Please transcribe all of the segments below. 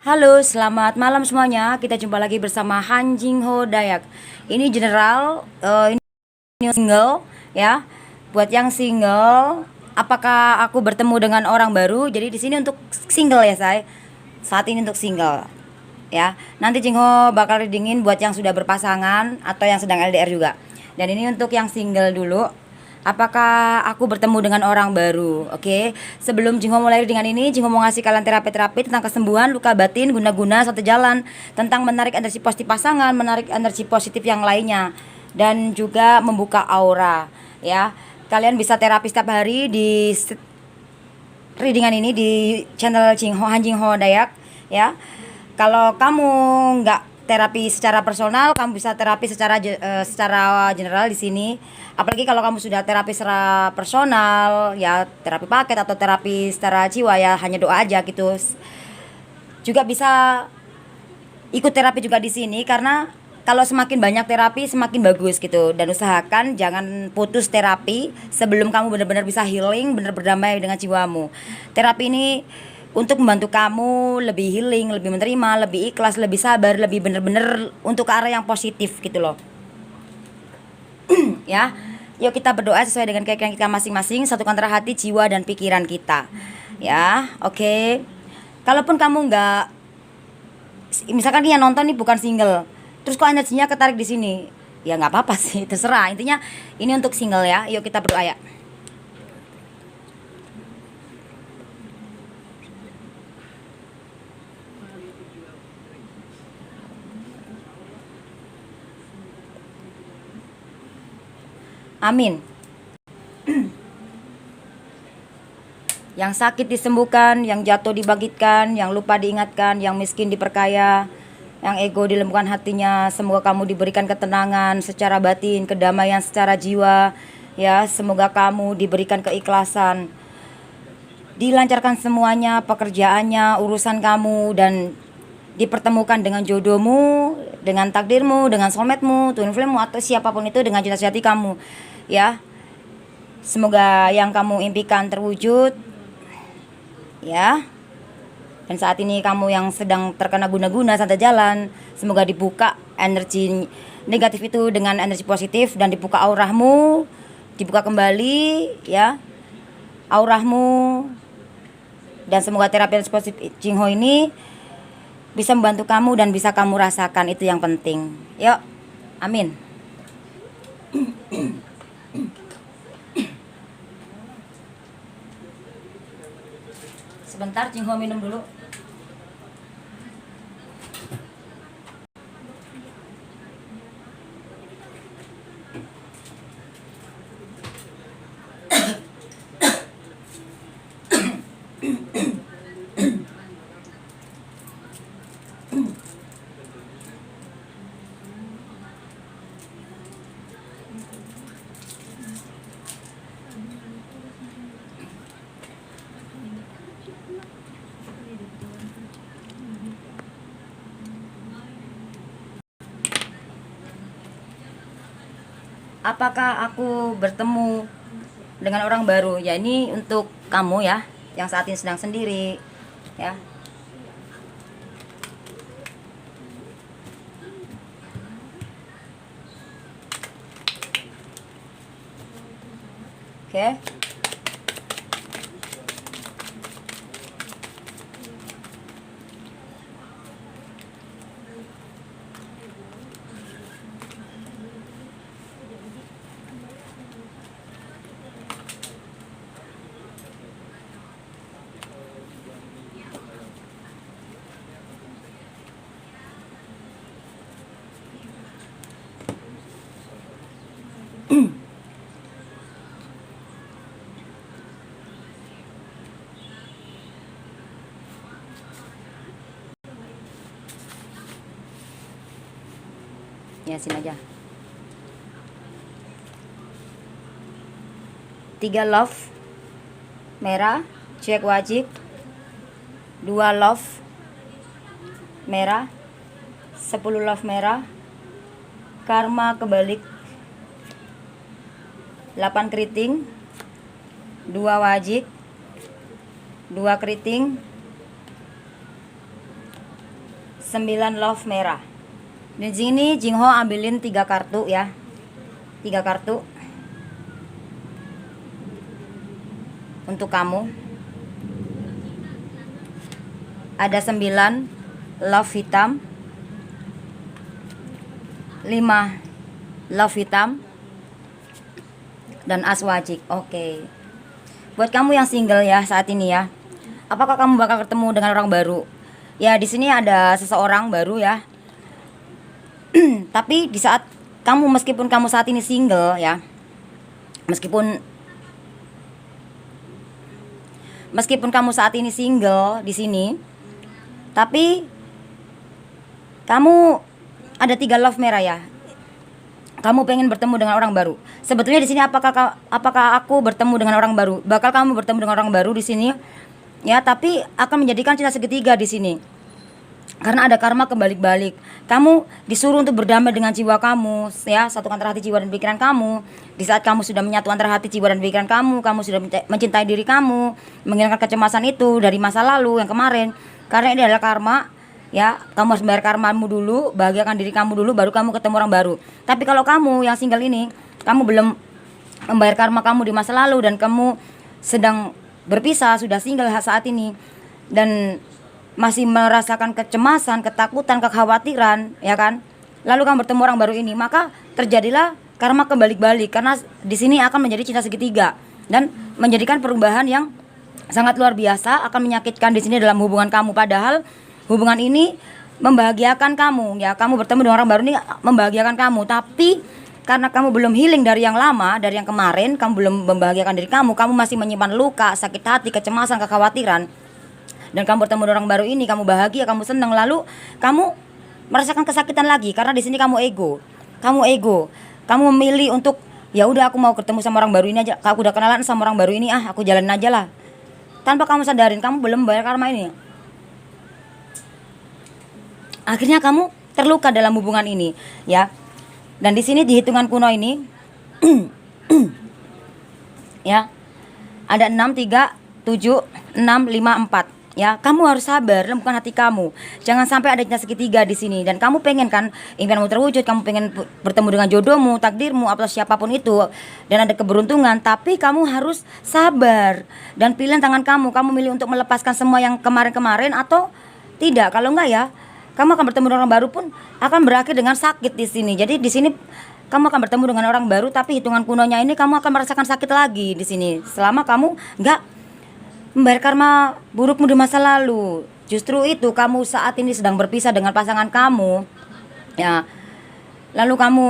Halo, selamat malam semuanya. Kita jumpa lagi bersama Han Jingho Dayak. Ini general, ini single ya. Buat yang single, apakah aku bertemu dengan orang baru? Jadi di sini untuk single ya, saya. Saat ini untuk single ya. Nanti Jingho bakal readingin buat yang sudah berpasangan atau yang sedang LDR juga. Dan ini untuk yang single dulu. Apakah aku bertemu dengan orang baru? Oke, sebelum Jingho mulai dengan ini, Jingho mau ngasih kalian terapi-terapi tentang kesembuhan luka batin, guna-guna satu jalan, tentang menarik energi positif pasangan, menarik energi positif yang lainnya, dan juga membuka aura. Ya, kalian bisa terapi setiap hari di readingan ini di channel Jingho Han Jingho Dayak. Ya, kalau kamu nggak terapi secara personal, kamu bisa terapi secara general di sini. Apalagi kalau kamu sudah terapi secara personal, ya terapi paket atau terapi secara jiwa, ya hanya doa aja gitu. Juga bisa ikut terapi juga di sini, karena kalau semakin banyak terapi semakin bagus gitu. Dan usahakan jangan putus terapi sebelum kamu benar-benar bisa healing, benar berdamai dengan jiwamu. Terapi ini untuk membantu kamu lebih healing, lebih menerima, lebih ikhlas, lebih sabar, lebih benar-benar untuk ke arah yang positif gitu loh. Ya, yuk kita berdoa sesuai dengan keyakinan kita masing-masing, satukan antara hati, jiwa, dan pikiran kita. Ya, oke. Kalaupun kamu nggak, misalkan yang nonton nih bukan single, terus kok energinya ketarik di sini, ya nggak apa-apa sih, terserah. Intinya ini untuk single ya. Yuk kita berdoa ya. Amin. Yang sakit disembuhkan, yang jatuh dibangkitkan, yang lupa diingatkan, yang miskin diperkaya, yang ego dilembutkan hatinya. Semoga kamu diberikan ketenangan secara batin, kedamaian secara jiwa. Ya, semoga kamu diberikan keikhlasan, dilancarkan semuanya, pekerjaannya, urusan kamu, dan dipertemukan dengan jodohmu, dengan takdirmu, dengan soulmate-mu, twin flame-mu, atau siapapun itu dengan cita cita kamu. Ya, semoga yang kamu impikan terwujud. Ya, dan saat ini kamu yang sedang terkena guna-guna santai jalan, semoga dibuka energi negatif itu dengan energi positif, dan dibuka aurahmu, dibuka kembali ya aurahmu. Dan semoga terapi positif Jingho ini bisa membantu kamu dan bisa kamu rasakan, itu yang penting. Yuk, amin. Sebentar, Jingho minum dulu. Apakah aku bertemu dengan orang baru? Ya, ini untuk kamu ya, yang saat ini sedang sendiri ya. Oke. Ya, sini aja. 3 love merah, cek wajib. 2 love merah, 10 love merah, karma kebalik, 8 keriting, 2 wajib, 2 keriting, 9 love merah. Di sini Jingho ambilin 3 kartu ya. 3 kartu untuk kamu. Ada 9 love hitam, 5 love hitam, dan as wajik. Oke. Buat kamu yang single ya saat ini ya. Apakah kamu bakal ketemu dengan orang baru? Ya, di sini ada seseorang baru ya. Tapi di saat kamu, meskipun kamu saat ini single ya, meskipun kamu saat ini single di sini, tapi kamu ada 3 love merah ya. Kamu pengen bertemu dengan orang baru. Sebetulnya di sini apakah aku bertemu dengan orang baru? Bakal kamu bertemu dengan orang baru di sini ya, tapi akan menjadikan cinta segitiga di sini. Karena ada karma kebalik-balik. Kamu disuruh untuk berdamai dengan jiwa kamu ya, satukan antara hati, jiwa dan pikiran kamu. Di saat kamu sudah menyatu antara hati, jiwa dan pikiran kamu sudah mencintai diri kamu, menghilangkan kecemasan itu dari masa lalu yang kemarin. Karena ini adalah karma ya, kamu harus bayar karmamu dulu, bahagiakan diri kamu dulu, baru kamu ketemu orang baru. Tapi kalau kamu yang single ini, kamu belum membayar karma kamu di masa lalu dan kamu sedang berpisah, sudah single saat ini dan masih merasakan kecemasan, ketakutan, kekhawatiran, ya kan? Lalu kamu bertemu orang baru ini, maka terjadilah karma kebalik-balik, karena di sini akan menjadi cinta segitiga dan menjadikan perubahan yang sangat luar biasa, akan menyakitkan di sini dalam hubungan kamu. Padahal hubungan ini membahagiakan kamu, ya. Kamu bertemu dengan orang baru ini membahagiakan kamu, tapi karena kamu belum healing dari yang lama, dari yang kemarin, kamu belum membahagiakan diri kamu masih menyimpan luka, sakit hati, kecemasan, kekhawatiran. Dan kamu bertemu dengan orang baru ini, kamu bahagia, kamu senang, lalu kamu merasakan kesakitan lagi karena di sini kamu ego. Kamu memilih untuk ya udah aku mau ketemu sama orang baru ini aja. Aku udah kenalan sama orang baru ini, aku jalanin aja lah. Tanpa kamu sadarin kamu belum bayar karma ini. Akhirnya kamu terluka dalam hubungan ini, ya. Dan di sini di hitungan kuno ini ya. Ada 6 3 7 6 5 4. Ya, kamu harus sabar, lembutkan hati kamu. Jangan sampai ada cinta segitiga di sini. Dan kamu pengen kan impianmu terwujud, kamu pengen bertemu dengan jodohmu, takdirmu, atau siapapun itu, dan ada keberuntungan. Tapi kamu harus sabar dan pilihan tangan kamu. Kamu milih untuk melepaskan semua yang kemarin-kemarin atau tidak. Kalau enggak ya, kamu akan bertemu dengan orang baru pun akan berakhir dengan sakit di sini. Jadi di sini kamu akan bertemu dengan orang baru, tapi hitungan kunonya ini kamu akan merasakan sakit lagi di sini. Selama kamu enggak membayar karma burukmu di masa lalu. Justru itu kamu saat ini sedang berpisah dengan pasangan kamu ya. Lalu kamu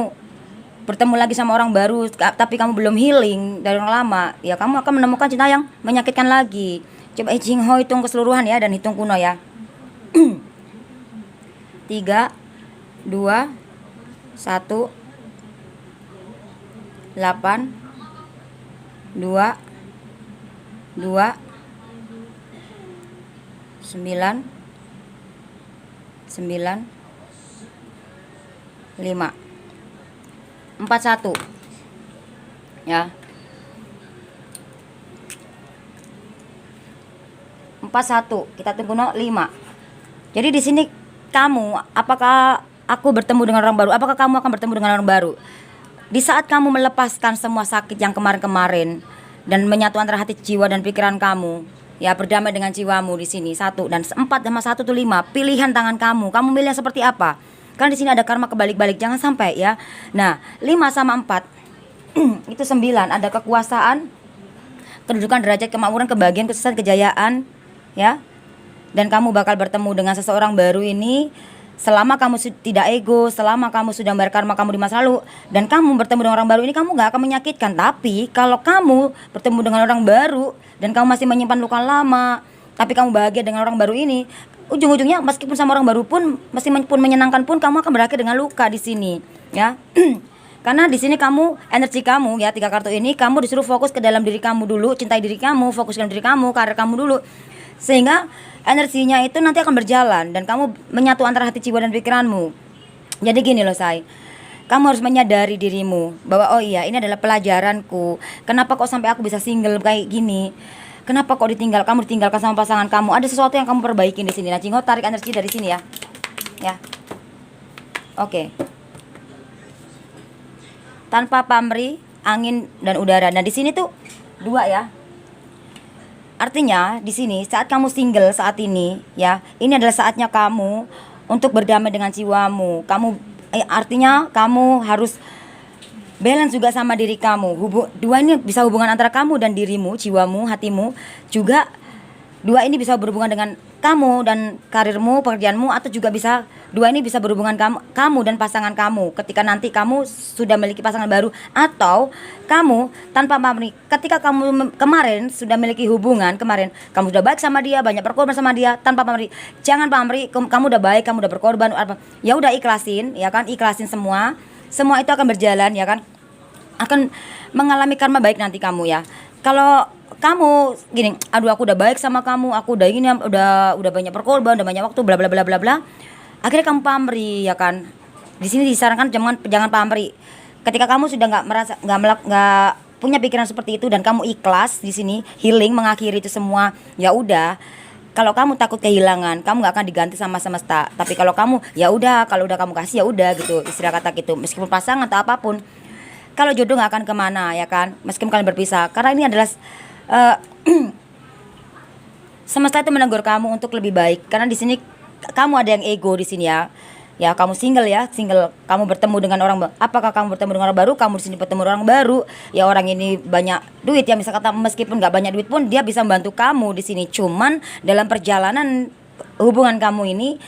bertemu lagi sama orang baru, tapi kamu belum healing dari orang lama. Ya, kamu akan menemukan cinta yang menyakitkan lagi. Coba Jingho hitung keseluruhan ya, dan hitung kuno ya. 3 2 1 8 2 2 9 9 5 41 ya. 41 kita tunggu 5. Jadi di sini kamu, apakah aku bertemu dengan orang baru? Apakah kamu akan bertemu dengan orang baru? Di saat kamu melepaskan semua sakit yang kemarin-kemarin dan menyatu antara hati, jiwa dan pikiran kamu, ya, berdamai dengan jiwamu di sini. 1 dan 4 sama 1 itu 5. Pilihan tangan kamu. Kamu milih yang seperti apa? Kan di sini ada karma kebalik-balik. Jangan sampai ya. Nah, 5 sama 4 itu 9. Ada kekuasaan, kedudukan, derajat, kemakmuran, kebahagiaan, kesuksesan, kejayaan, ya. Dan kamu bakal bertemu dengan seseorang baru ini. Selama kamu tidak ego, selama kamu sudah membayar karma kamu di masa lalu, dan kamu bertemu dengan orang baru ini, kamu gak akan menyakitkan. Tapi kalau kamu bertemu dengan orang baru dan kamu masih menyimpan luka lama, tapi kamu bahagia dengan orang baru ini, ujung-ujungnya meskipun sama orang baru pun, meskipun menyenangkan pun, kamu akan berakhir dengan luka di sini, ya. Karena di sini kamu, energi kamu ya, 3 kartu ini, kamu disuruh fokus ke dalam diri kamu dulu, cintai diri kamu, fokuskan diri kamu, karir kamu dulu, sehingga energinya itu nanti akan berjalan dan kamu menyatu antara hati, jiwa dan pikiranmu. Jadi gini loh say, kamu harus menyadari dirimu bahwa oh iya, ini adalah pelajaranku. Kenapa kok sampai aku bisa single kayak gini? Kenapa kok kamu ditinggalkan sama pasangan kamu? Ada sesuatu yang kamu perbaikin di sini. Nah, Jingho tarik energi dari sini ya. ya. Oke. Tanpa pamrih, angin dan udara. Nah, di sini tuh dua ya. Artinya di sini saat kamu single saat ini ya, ini adalah saatnya kamu untuk berdamai dengan jiwamu. Artinya kamu harus balance juga sama diri kamu. Dua ini bisa hubungan antara kamu dan dirimu, jiwamu, hatimu. Juga dua ini bisa berhubungan dengan kamu dan karirmu, pekerjaanmu, atau juga bisa dua ini bisa berhubungan kamu dan pasangan kamu ketika nanti kamu sudah memiliki pasangan baru, atau kamu tanpa pamrih ketika kamu kemarin sudah memiliki hubungan, kemarin kamu sudah baik sama dia, banyak berkorban sama dia tanpa pamrih. Jangan pamrih, kamu udah baik, kamu udah berkorban apa, ya udah ikhlasin ya kan, ikhlasin semua itu akan berjalan ya kan, akan mengalami karma baik nanti kamu ya. Kalau kamu gini, aduh aku udah baik sama kamu, aku udah ini, udah banyak berkorban, udah banyak waktu, bla bla bla bla bla, akhirnya kamu pamrih ya kan. Di sini disarankan jangan pamrih. Ketika kamu sudah nggak punya pikiran seperti itu dan kamu ikhlas di sini, healing, mengakhiri itu semua, ya udah. Kalau kamu takut kehilangan, kamu nggak akan diganti sama semesta. Tapi kalau kamu, ya udah, kalau udah kamu kasih ya udah gitu, istilah kata gitu. Meskipun pasangan atau apapun, kalau jodoh nggak akan kemana ya kan, meskipun kalian berpisah. Karena ini adalah semesta itu menegur kamu untuk lebih baik. Karena di sini kamu ada yang ego di sini ya. Ya kamu single ya, kamu bertemu dengan orang. Apakah kamu bertemu dengan orang baru? Kamu di sini bertemu orang baru. Ya orang ini banyak duit ya, misal kata meskipun nggak banyak duit pun dia bisa membantu kamu di sini. Cuman dalam perjalanan hubungan kamu ini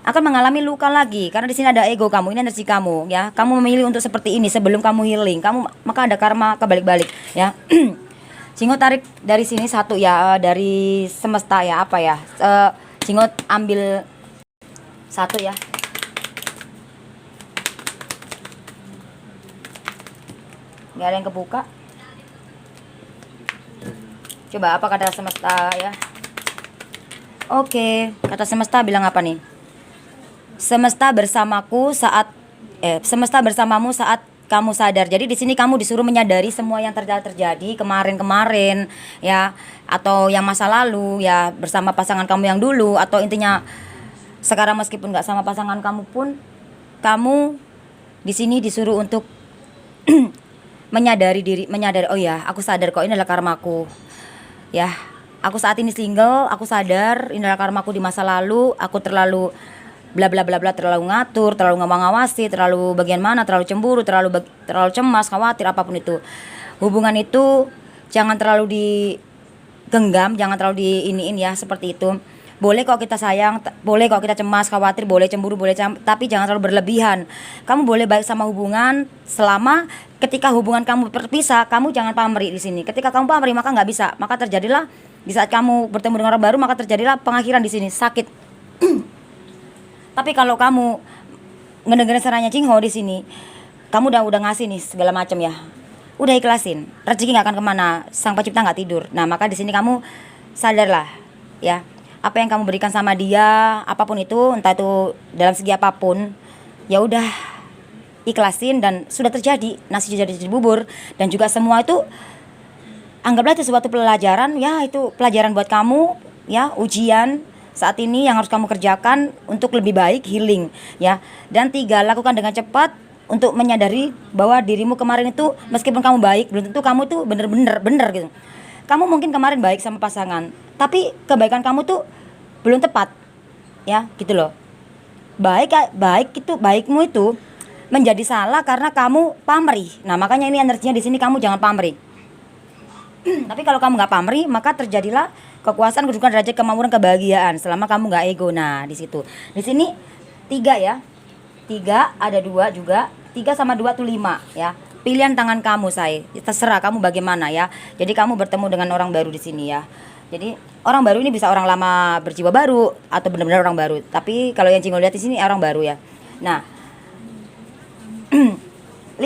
akan mengalami luka lagi karena di sini ada ego kamu, ini energi kamu ya. Kamu memilih untuk seperti ini sebelum kamu healing. Maka ada karma kebalik-balik ya. Jingo tarik dari sini satu ya, dari semesta ya, apa ya? Jingo ambil satu ya. Nggak ada yang kebuka. Coba apa kata semesta ya? Oke, kata semesta bilang apa nih? Semesta bersamamu saat kamu sadar. Jadi di sini kamu disuruh menyadari semua yang terjadi kemarin-kemarin ya, atau yang masa lalu ya, bersama pasangan kamu yang dulu, atau intinya sekarang meskipun nggak sama pasangan kamu pun, kamu di sini disuruh untuk menyadari, oh ya, aku sadar kok ini adalah karmaku. Ya, aku saat ini single, aku sadar ini adalah karmaku di masa lalu, aku terlalu bla bla bla bla, terlalu ngatur, terlalu ngawasi, terlalu bagian mana, terlalu cemburu, terlalu cemas, khawatir, apapun itu. Hubungan itu jangan terlalu digenggam, jangan terlalu diiniin ya, seperti itu. Boleh kok kita sayang, boleh kok kita cemas, khawatir, boleh cemburu, boleh tapi jangan terlalu berlebihan. Kamu boleh baik sama hubungan selama ketika hubungan kamu berpisah, kamu jangan pamrih di sini. Ketika kamu pamrih maka nggak bisa, maka terjadilah di saat kamu bertemu dengan orang baru, maka terjadilah pengakhiran di sini, sakit. Tapi kalau kamu ngedengerin sarannya Jingho di sini, kamu udah ngasih nih segala macam ya, udah ikhlasin, rezeki nggak akan kemana, sang pencipta nggak tidur. Nah maka di sini kamu sadarlah ya, apa yang kamu berikan sama dia, apapun itu, entah itu dalam segi apapun, ya udah ikhlasin dan sudah terjadi, nasi jadi bubur. Dan juga semua itu anggaplah itu suatu pelajaran ya, itu pelajaran buat kamu ya, ujian saat ini yang harus kamu kerjakan untuk lebih baik, healing ya. Dan 3, lakukan dengan cepat untuk menyadari bahwa dirimu kemarin itu meskipun kamu baik, belum tentu kamu tuh bener gitu. Kamu mungkin kemarin baik sama pasangan, tapi kebaikan kamu tuh belum tepat ya, gitu loh. Baikmu itu menjadi salah karena kamu pamrih. Nah makanya ini energinya di sini, kamu jangan pamrih. Tapi kalau kamu nggak pamrih, maka terjadilah kekuasaan, kedudukan, derajat, kemakmuran, kebahagiaan selama kamu nggak ego. Nah di situ, di sini 3 ya, 3 ada 2 juga, 3 sama 2 tuh 5 ya. Pilihan tangan kamu, say, terserah kamu bagaimana ya. Jadi kamu bertemu dengan orang baru di sini ya. Jadi orang baru ini bisa orang lama berjiwa baru atau benar-benar orang baru. Tapi kalau yang Jinggo lihat di sini orang baru ya. Nah 5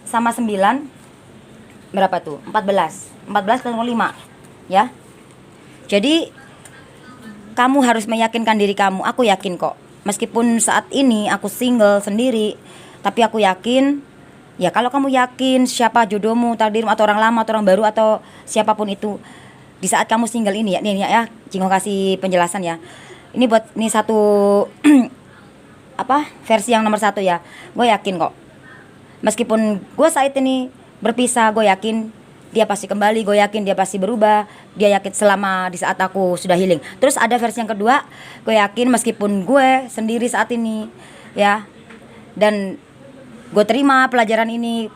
sama 9 berapa tuh? 14 ketemu 5 ya. Jadi kamu harus meyakinkan diri kamu. Aku yakin kok, meskipun saat ini aku single sendiri, tapi aku yakin ya, kalau kamu yakin siapa jodohmu, takdirmu, atau orang lama atau orang baru atau siapapun itu di saat kamu single ini ya, nih ya, Jinggo kasih penjelasan ya. Ini buat nih satu apa versi yang nomor 1 ya. Gue yakin kok. Meskipun gue saat ini berpisah, gue yakin dia pasti kembali, gue yakin dia pasti berubah, dia yakin selama di saat aku sudah healing. Terus ada versi yang kedua, gue yakin meskipun gue sendiri saat ini ya, dan gue terima pelajaran ini,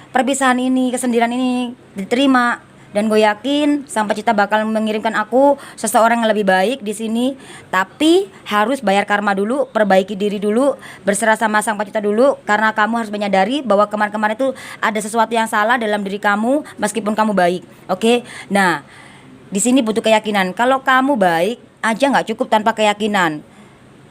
perpisahan ini, kesendirian ini diterima, dan gue yakin Sang Pencipta bakal mengirimkan aku seseorang yang lebih baik di sini. Tapi harus bayar karma dulu, perbaiki diri dulu, berserah sama Sang Pencipta dulu. Karena kamu harus menyadari bahwa kemarin-kemarin itu ada sesuatu yang salah dalam diri kamu, meskipun kamu baik. Oke? Nah, di sini butuh keyakinan. Kalau kamu baik aja nggak cukup tanpa keyakinan.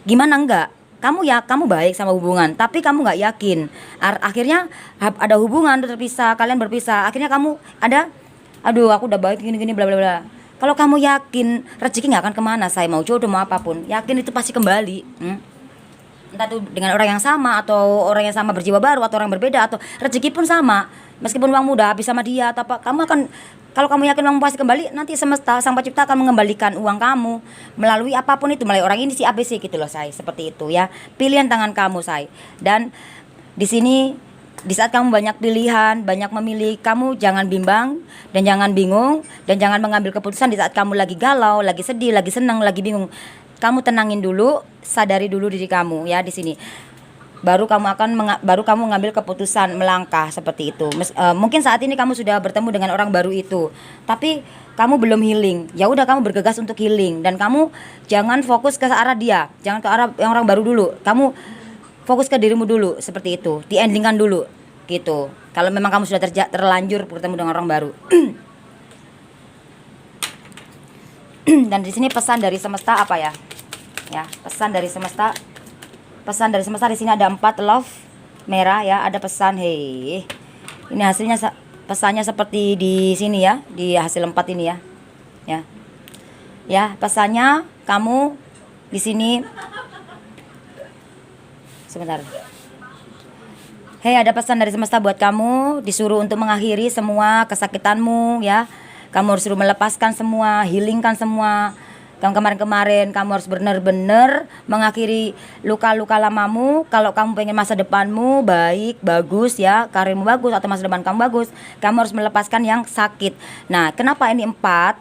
Gimana enggak? Kamu baik sama hubungan, tapi kamu nggak yakin. Akhirnya ada hubungan terpisah, kalian berpisah. Akhirnya kamu ada, aduh aku udah baik gini-gini bla bla bla. Kalau kamu yakin, rezeki nggak akan kemana. Saya mau jodoh mau apapun, yakin itu pasti kembali. Entah itu dengan orang yang sama, atau orang yang sama berjiwa baru, atau orang berbeda, atau rezeki pun sama. Meskipun uangmu udah habis sama dia atau apa, kamu akan, kalau kamu yakin uangmu pasti kembali, nanti semesta Sang Pencipta akan mengembalikan uang kamu melalui apapun itu, melalui orang ini si ABC gitu loh, say. Seperti itu ya. Pilihan tangan kamu, say. Dan di sini, di saat kamu banyak pilihan, banyak memilih, kamu jangan bimbang dan jangan bingung dan jangan mengambil keputusan di saat kamu lagi galau, lagi sedih, lagi senang, lagi bingung. Kamu tenangin dulu, sadari dulu diri kamu ya di sini. Baru kamu ngambil keputusan melangkah seperti itu. Mungkin saat ini kamu sudah bertemu dengan orang baru itu, tapi kamu belum healing. Ya udah, kamu bergegas untuk healing, dan kamu jangan fokus ke arah dia, jangan ke arah yang orang baru dulu. Kamu fokus ke dirimu dulu, seperti itu. Di-endingkan dulu gitu. Kalau memang kamu sudah terlanjur bertemu dengan orang baru. Dan di sini pesan dari semesta apa ya? Ya, pesan dari semesta. Pesan dari semesta di sini ada 4 love merah ya, ada pesan. Hei. Ini hasilnya pesannya seperti di sini ya, di hasil 4 ini ya. Ya. Ya, pesannya kamu di sini. Sebentar. Hei, ada pesan dari semesta buat kamu, disuruh untuk mengakhiri semua kesakitanmu ya. Kamu harus suruh melepaskan semua, healingkan semua. Yang kemarin-kemarin kamu harus benar-benar mengakhiri luka-luka lamamu. Kalau kamu pengen masa depanmu baik, bagus ya, karirmu bagus, atau masa depan kamu bagus, kamu harus melepaskan yang sakit. Nah, kenapa ini 4?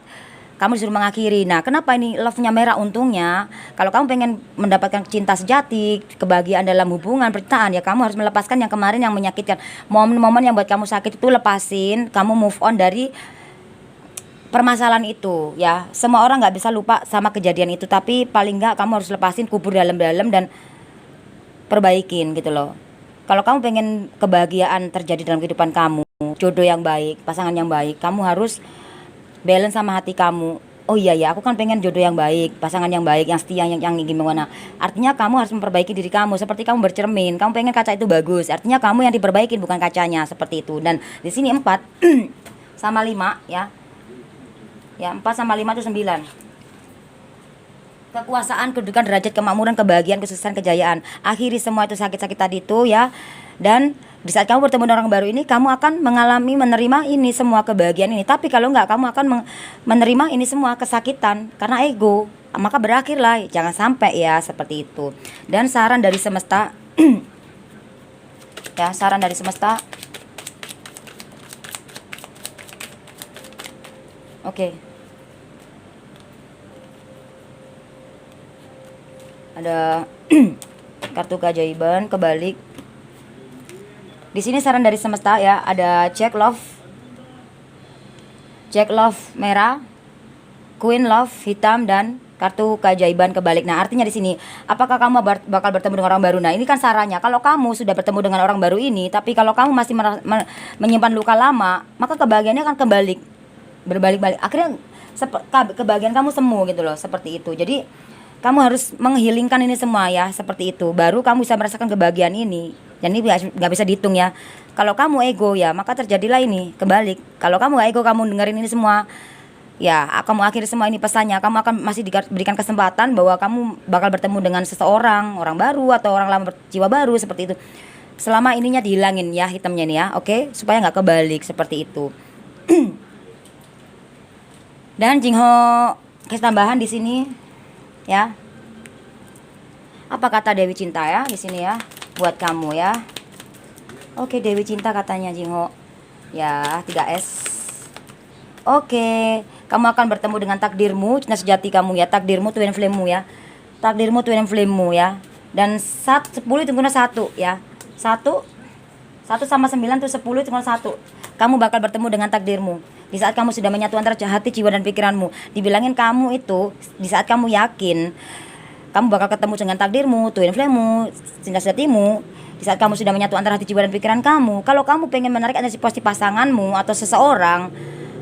Kamu disuruh mengakhiri. Nah, kenapa ini love-nya merah? Untungnya kalau kamu pengen mendapatkan cinta sejati, kebahagiaan dalam hubungan percintaan, ya kamu harus melepaskan yang kemarin yang menyakitkan. Momen-momen yang buat kamu sakit itu lepasin. Kamu move on dari permasalahan itu ya. Semua orang nggak bisa lupa sama kejadian itu, tapi paling nggak kamu harus lepasin, kubur dalam-dalam, dan perbaikin gitu loh. Kalau kamu pengen kebahagiaan terjadi dalam kehidupan kamu, jodoh yang baik, pasangan yang baik, kamu harus balance sama hati kamu. Oh iya ya, aku kan pengen jodoh yang baik, pasangan yang baik, yang setia, yang gimana. Artinya kamu harus memperbaiki diri kamu. Seperti kamu bercermin, kamu pengen kaca itu bagus, artinya kamu yang diperbaikin, bukan kacanya, seperti itu. Dan di sini 4 sama 5 ya. Ya, 4 sama 5 itu 9. Kekuasaan, kedudukan, derajat, kemakmuran, kebahagiaan, kesuksesan, kejayaan. Akhiri semua itu sakit-sakit tadi itu ya. Dan di saat kamu bertemu dengan orang baru ini, kamu akan mengalami, menerima ini semua kebahagiaan ini. Tapi kalau enggak, kamu akan menerima ini semua kesakitan karena ego. Maka berakhirlah, jangan sampai ya, seperti itu. Dan saran dari semesta ya, saran dari semesta. Oke. Ada kartu keajaiban kebalik. Di sini saran dari semesta ya, ada Jack Love merah, Queen Love hitam, dan kartu keajaiban kebalik. Nah, artinya di sini, apakah kamu bakal bertemu dengan orang baru? Nah, ini kan sarannya. Kalau kamu sudah bertemu dengan orang baru ini, tapi kalau kamu masih menyimpan luka lama, maka kebahagiaannya akan berbalik-balik. Akhirnya kebahagiaan kamu semu gitu loh, seperti itu. Jadi kamu harus menghilingkan ini semua ya, seperti itu. Baru kamu bisa merasakan kebahagiaan ini. Dan ini gak bisa dihitung ya. Kalau kamu ego ya, maka terjadilah ini kebalik. Kalau kamu gak ego, kamu dengerin ini semua ya, kamu akhiri semua ini pesannya. Kamu akan masih diberikan kesempatan bahwa kamu bakal bertemu dengan seseorang, orang baru atau orang lama jiwa baru, seperti itu. Selama ininya dihilangin ya, hitamnya nih ya, oke? Supaya gak kebalik, seperti itu. Dan Jingho kasih tambahan di sini ya. Apa kata Dewi Cinta ya di sini ya buat kamu ya. Oke, Dewi Cinta katanya Jingho. Ya, 3S. Oke, kamu akan bertemu dengan takdirmu, cinta sejati kamu ya, takdirmu twin flame-mu ya. Takdirmu twin flame-mu ya. Dan 10 itu guna 1 ya. 1 sama 9 itu 10 itu guna 1. Kamu bakal bertemu dengan takdirmu. Di saat kamu sudah menyatu antara hati, jiwa dan pikiranmu. Dibilangin kamu itu di saat kamu yakin kamu bakal ketemu dengan takdirmu, twin flame-mu, cinta sejatimu. Di saat kamu sudah menyatu antara hati, jiwa dan pikiran kamu. Kalau kamu pengen menarik energi positif pasanganmu atau seseorang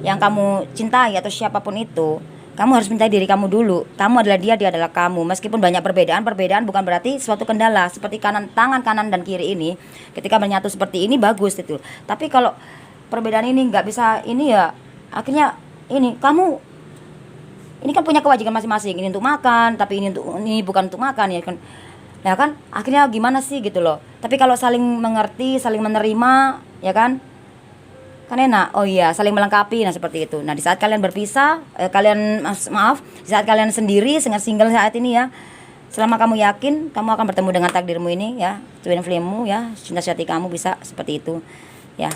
yang kamu cintai atau siapapun itu, kamu harus mencintai diri kamu dulu. Kamu adalah dia, dia adalah kamu. Meskipun banyak perbedaan bukan berarti suatu kendala. Seperti tangan kanan dan kiri ini, ketika menyatu seperti ini bagus itu. Tapi kalau perbedaan ini nggak bisa ini ya, akhirnya kamu ini kan punya kewajiban masing-masing. Ini untuk makan, tapi ini bukan untuk makan ya kan. Ya kan? Akhirnya gimana sih gitu loh. Tapi kalau saling mengerti, saling menerima, ya kan? Kan enak. Oh iya, saling melengkapi. Nah, seperti itu. Nah, di saat kalian berpisah, di saat kalian sendiri, single saat ini ya, selama kamu yakin kamu akan bertemu dengan takdirmu ini ya, twin flame-mu ya, cinta sejati kamu bisa seperti itu. Ya.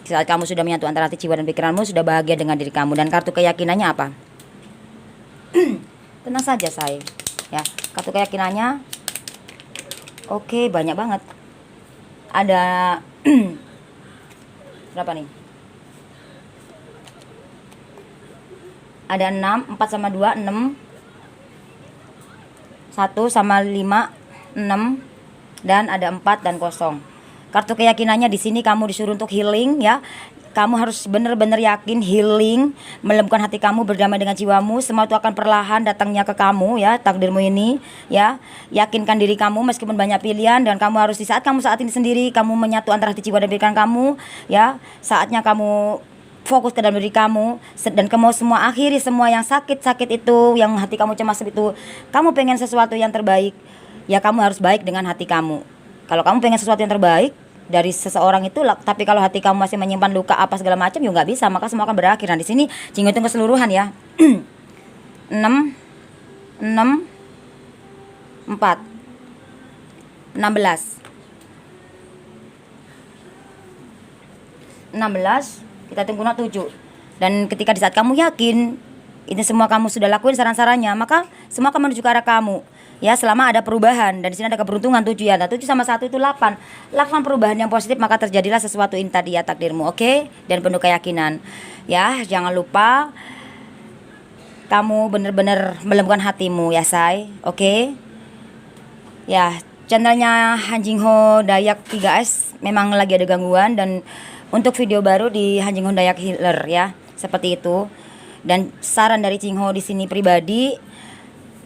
Di saat kamu sudah menyatu antara hati, jiwa dan pikiranmu, sudah bahagia dengan diri kamu. Dan kartu keyakinannya apa? Tenang saja say ya, kartu keyakinannya oke, banyak banget. Ada berapa nih? Ada 6, 4 sama 2 6, 1 sama 5 6, dan ada 4 dan 0. Kartu keyakinannya di sini kamu disuruh untuk healing ya. Kamu harus benar-benar yakin healing, melembutkan hati kamu, berdamai dengan jiwamu. Semua itu akan perlahan datangnya ke kamu ya, takdirmu ini ya. Yakinkan diri kamu meskipun banyak pilihan, dan kamu harus di saat kamu saat ini sendiri, kamu menyatu antara hati, jiwa dan pikiran kamu ya. Saatnya kamu fokus ke dalam diri kamu, dan kamu semua akhiri semua yang sakit-sakit itu, yang hati kamu cemas itu. Kamu pengen sesuatu yang terbaik ya, kamu harus baik dengan hati kamu. Kalau kamu pengen sesuatu yang terbaik dari seseorang itu, tapi kalau hati kamu masih menyimpan luka apa segala macam, ya nggak bisa, maka semua akan berakhir. Nah di sini Jingho itu keseluruhan ya. 6 4 16 kita tunggu 7. Dan ketika di saat kamu yakin ini semua kamu sudah lakuin saran-sarannya, maka semua akan menuju ke arah kamu ya, selama ada perubahan. Dan di sini ada keberuntungan 7 ya. Nah, 7 sama 1 itu 8. Lakukan perubahan yang positif, maka terjadilah sesuatu ini tadi ya, takdirmu. Oke? Dan penuh keyakinan. Ya, jangan lupa kamu benar-benar melembutkan hatimu ya, say. Oke? Ya, channelnya Hanjingho Dayak 3S memang lagi ada gangguan, dan untuk video baru di Hanjingho Dayak Healer ya, seperti itu. Dan saran dari Jingho di sini pribadi,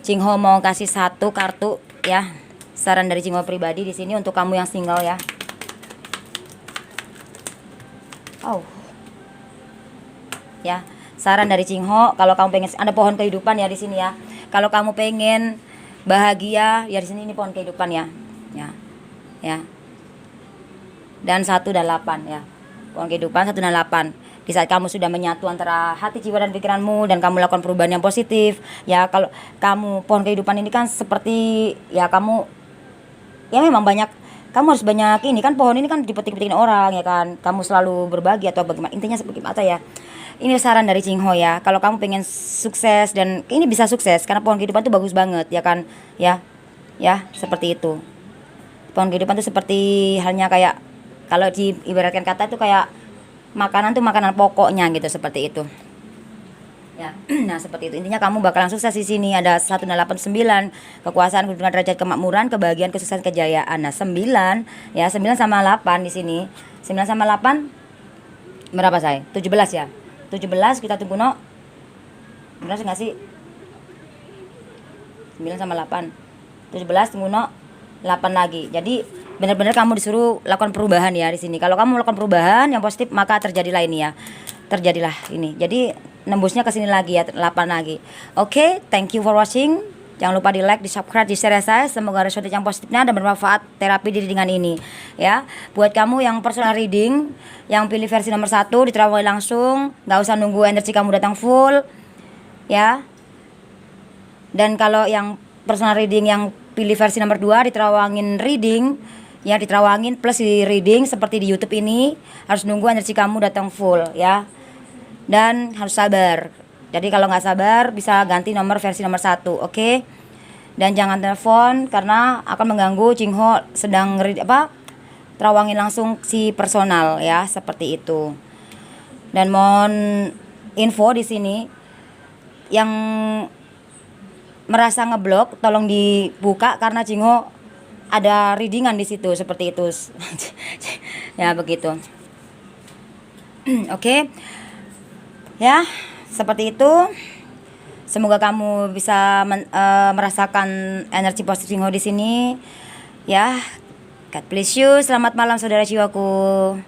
Jingho mau kasih 1 kartu ya. Saran dari Jingho pribadi di sini untuk kamu yang single ya. Oh. Ya, saran dari Jingho, kalau kamu pengen, ada pohon kehidupan ya di sini ya. Kalau kamu pengen bahagia ya, di sini ini pohon kehidupan ya. Ya. Ya. Dan 1 dan 8 ya. Pohon kehidupan 1 dan 8. Di saat kamu sudah menyatu antara hati, jiwa dan pikiranmu, dan kamu lakukan perubahan yang positif ya. Kalau kamu pohon kehidupan ini kan seperti ya, kamu ya memang banyak, kamu harus banyak ini kan, pohon ini kan dipetik-petikin orang ya kan. Kamu selalu berbagi atau bagaimana, intinya seperti apa ya. Ini saran dari Jingho ya. Kalau kamu pengen sukses, dan ini bisa sukses karena pohon kehidupan itu bagus banget ya kan ya. Ya, seperti itu. Pohon kehidupan itu seperti halnya kayak, kalau diibaratkan kata itu kayak makanan tuh, makanan pokoknya gitu, seperti itu ya. Nah seperti itu, intinya kamu bakalan sukses di sini. Ada 1 dan 8 9, kekuasaan, kedudukan, derajat, kemakmuran, kebahagiaan, kesuksesan, kejayaan. Nah 9 ya, 9 sama 8 di sini. 9 sama 8 berapa say? 17 ya. 17 kita tunggu no. Benar nggak sih? 9 sama 8 17 tunggu no 8 lagi. Jadi benar-benar kamu disuruh lakukan perubahan ya di sini. Kalau kamu melakukan perubahan yang positif, maka terjadilah ini ya. Terjadilah ini. Jadi nembusnya ke sini lagi ya, 8 lagi. Oke, thank you for watching. Jangan lupa di like, di subscribe, di share saya. Semoga result yang positifnya dan bermanfaat terapi diri dengan ini ya. Buat kamu yang personal reading, yang pilih versi nomor 1, diterawai langsung, nggak usah nunggu energi kamu datang full ya. Dan kalau yang personal reading yang pilih versi nomor 2 diterawangin reading ya, diterawangin plus di reading seperti di YouTube ini. Harus nunggu energi kamu datang full ya, dan harus sabar. Jadi kalau nggak sabar bisa ganti nomor versi nomor 1, oke? Dan jangan telepon karena akan mengganggu Jingho sedang terawangin langsung si personal ya, seperti itu. Dan mohon info di sini yang merasa ngeblok tolong dibuka karena Jingho ada readingan di situ, seperti itu. Ya begitu. Oke. Ya, seperti itu. Semoga kamu bisa merasakan energi positif Jingho di sini. Ya. God bless you. Selamat malam saudara jiwaku.